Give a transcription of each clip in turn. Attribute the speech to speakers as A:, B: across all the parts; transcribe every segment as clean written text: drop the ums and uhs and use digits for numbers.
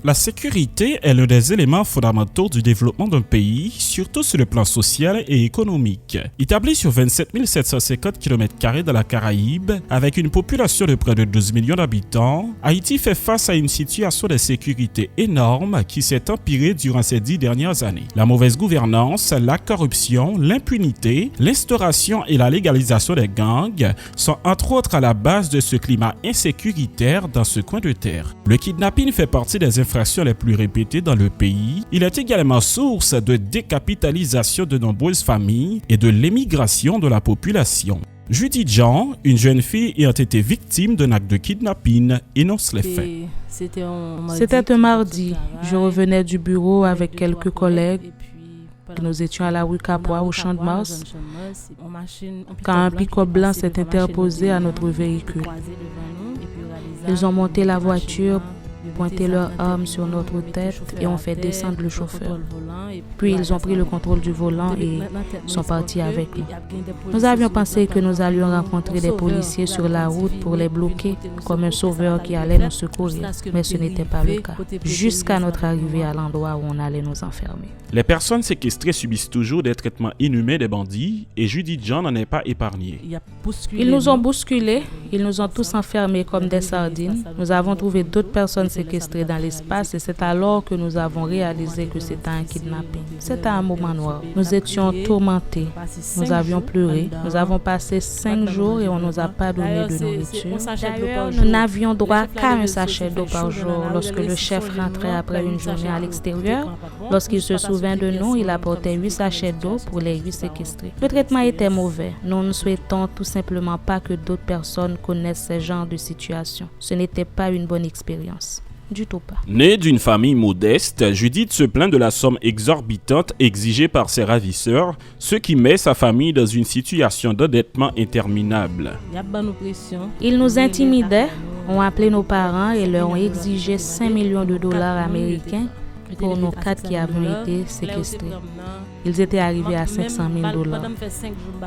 A: La sécurité est l'un des éléments fondamentaux du développement d'un pays, surtout sur le plan social et économique. Établi sur 27 750 km² dans la Caraïbe, avec une population de près de 12 millions d'habitants, Haïti fait face à une situation de sécurité énorme qui s'est empirée durant ces 10 dernières années. La mauvaise gouvernance, la corruption, l'impunité, l'instauration et la légalisation des gangs sont entre autres à la base de ce climat insécuritaire dans ce coin de terre. Le kidnapping fait partie des infractions les plus répétées dans le pays. Il est également source de décapitalisation de nombreuses familles et de l'émigration de la population. Judith Jean, une jeune fille ayant été victime d'un acte de kidnapping, énonce les faits.
B: C'était un mardi. Je revenais du bureau avec quelques collègues. Nous étions à la rue Capois au Champ de Mars quand un pick-up blanc s'est interposé à notre véhicule. Ils ont monté la voiture, pointé leurs armes sur notre tête et ont fait descendre le chauffeur. Puis ils ont pris le contrôle du volant et sont partis avec nous. Nous avions pensé que nous allions rencontrer des policiers sur la route pour les bloquer, comme un sauveur qui allait nous secourir, mais ce n'était pas le cas, jusqu'à notre arrivée à l'endroit où on allait nous enfermer.
A: Les personnes séquestrées subissent toujours des traitements inhumains des bandits et Judith Jean n'en est pas épargnée.
B: Ils nous ont bousculés, ils nous ont tous enfermés comme des sardines. Nous avons trouvé d'autres personnes séquestrées dans l'espace et c'est alors que nous avons réalisé que c'était un kidnapping. C'était un moment noir. Nous étions tourmentés, nous avions pleuré, nous avons passé 5 jours et on ne nous a pas donné de nourriture. D'ailleurs, nous n'avions droit qu'à un sachet d'eau par jour lorsque le chef rentrait après une journée à l'extérieur. Lorsqu'il se souvient de nous, il apportait 8 sachets d'eau pour les 8 séquestrés. Le traitement était mauvais. Nous ne souhaitons tout simplement pas que d'autres personnes connaissent ce genre de situation. Ce n'était pas une bonne expérience. Du tout pas.
A: Née d'une famille modeste, Judith se plaint de la somme exorbitante exigée par ses ravisseurs, ce qui met sa famille dans une situation d'endettement interminable.
B: Ils nous intimidaient, ont appelé nos parents et leur ont exigé 5 millions de dollars américains pour nos 4 qui avaient été séquestrés. Ils étaient arrivés à 500 000 dollars.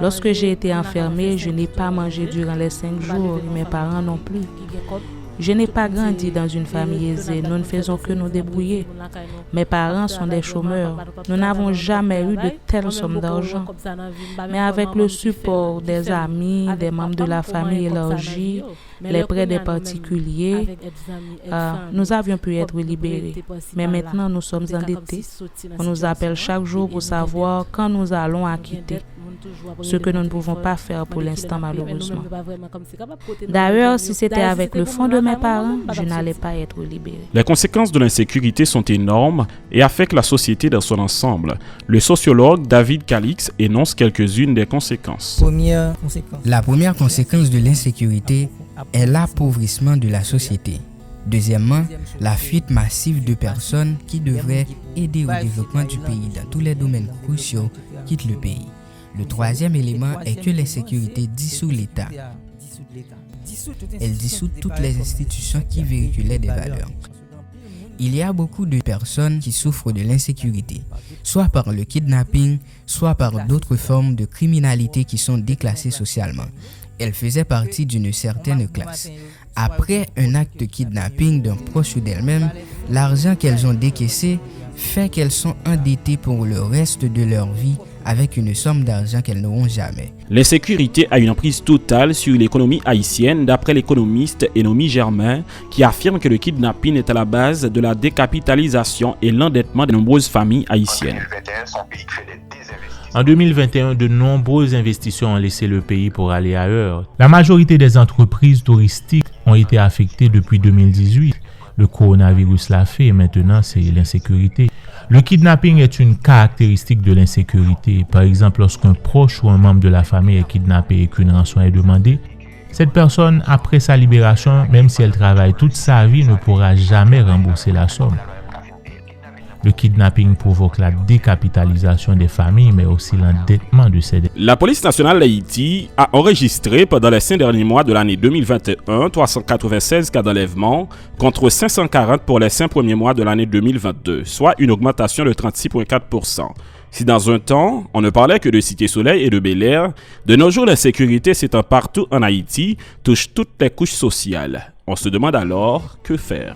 B: Lorsque j'ai été enfermée, je n'ai pas mangé durant les 5 jours et mes parents non plus. Je n'ai pas grandi dans une famille aisée, nous ne faisons que nous débrouiller. Mes parents sont des chômeurs, nous n'avons jamais eu de telles sommes d'argent. Mais avec le support des amis, des membres de la famille élargie, les prêts des particuliers, nous avions pu être libérés. Mais maintenant, nous sommes endettés. On nous appelle chaque jour pour savoir quand nous allons acquitter. Ce que nous ne pouvons pas faire pour l'instant, malheureusement. D'ailleurs, si c'était avec le fonds de mes parents, je n'allais pas être libéré.
A: Les conséquences de l'insécurité sont énormes et affectent la société dans son ensemble. Le sociologue David Calix énonce quelques-unes des conséquences.
C: La première conséquence de l'insécurité est l'appauvrissement de la société. Deuxièmement, la fuite massive de personnes qui devraient aider au développement du pays dans tous les domaines cruciaux quittent le pays. Le troisième élément est que l'insécurité dissout l'État. Elle dissout toutes les institutions qui véhiculaient des valeurs. Il y a beaucoup de personnes qui souffrent de l'insécurité, soit par le kidnapping, soit par d'autres formes de criminalité qui sont déclassées socialement. Elles faisaient partie d'une certaine classe. Après un acte de kidnapping d'un proche d'elles-mêmes, l'argent qu'elles ont décaissé fait qu'elles sont endettées pour le reste de leur vie avec une somme d'argent qu'elles n'auront jamais.
A: L'insécurité a une emprise totale sur l'économie haïtienne d'après l'économiste Enomi Germain qui affirme que le kidnapping est à la base de la décapitalisation et l'endettement de nombreuses familles haïtiennes.
D: En 2021, de nombreux investisseurs ont laissé le pays pour aller ailleurs. La majorité des entreprises touristiques ont été affectées depuis 2018. Le coronavirus l'a fait et maintenant c'est l'insécurité. Le kidnapping est une caractéristique de l'insécurité. Par exemple, lorsqu'un proche ou un membre de la famille est kidnappé et qu'une rançon est demandée, cette personne, après sa libération, même si elle travaille toute sa vie, ne pourra jamais rembourser la somme. Le kidnapping provoque la décapitalisation des familles, mais aussi l'endettement de ces...
A: La police nationale d'Haïti a enregistré pendant les 5 derniers mois de l'année 2021 396 cas d'enlèvement contre 540 pour les 5 premiers mois de l'année 2022, soit une augmentation de 36,4%. Si dans un temps, on ne parlait que de Cité Soleil et de Bel-Air, de nos jours, l'insécurité s'étend partout en Haïti touche toutes les couches sociales. On se demande alors que faire.